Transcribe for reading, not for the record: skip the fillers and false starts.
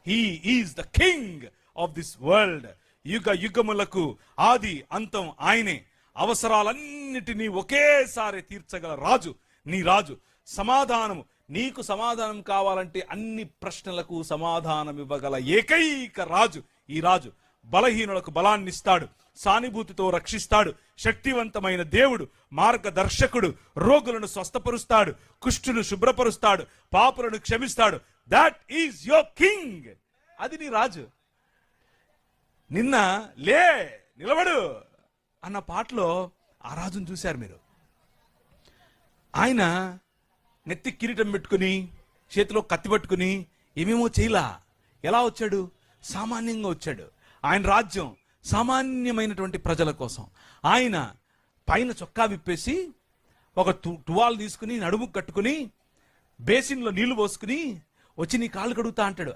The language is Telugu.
He is the king of this world. యుగ యుగములకు ఆది అంతం ఆయనే. అవసరాలన్నిటినీ ఒకేసారి తీర్చగల రాజు నీ రాజు. సమాధానము, నీకు సమాధానం కావాలంటే అన్ని ప్రశ్నలకు సమాధానం ఇవ్వగల ఏకైక రాజు ఈ రాజు. బలహీనులకు బలాన్ని ఇస్తాడు, సానుభూతితో రక్షిస్తాడు, శక్తివంతమైన దేవుడు, మార్గదర్శకుడు, రోగులను స్వస్థపరుస్తాడు, కుష్ఠును శుభ్రపరుస్తాడు, పాపులను క్షమిస్తాడు. That is your king. అది నీ రాజు. నిన్న లే నిలబడు అన్న పాటలో ఆ రాజును చూశారు మీరు. ఆయన నెత్తి కిరీటం పెట్టుకుని చేతిలో కత్తి పట్టుకుని ఏమేమో చేయలా. ఎలా వచ్చాడు? సామాన్యంగా వచ్చాడు. ఆయన రాజ్యం సామాన్యమైనటువంటి ప్రజల కోసం. ఆయన పైన చొక్కా విప్పేసి ఒక టువాల్ తీసుకుని నడుము కట్టుకుని బేసిన్లో నీళ్లు పోసుకుని వచ్చి నీ కాళ్ళు కడుగుతా అంటాడు.